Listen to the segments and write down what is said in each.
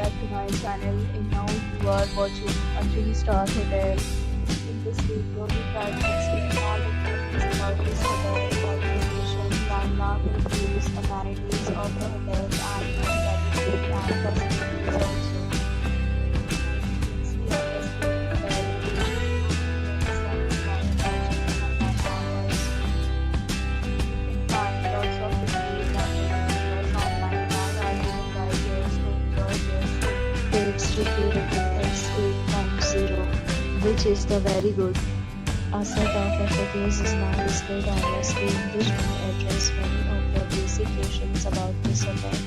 back to my channel. And now you are watching a 3-star hotel. In this video, we try to explain all the things about this hotel, like location, landmark reviews, amenities of the hotel, and hospitality and facilities also. Its review rating is 8.0, which is the very good. A set of FAQs is now displayed on the screen, which may address many of the basic questions about this hotel.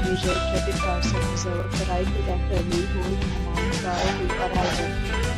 Usual credit cards are reserved the right to temporarily hold an amount prior to arrival.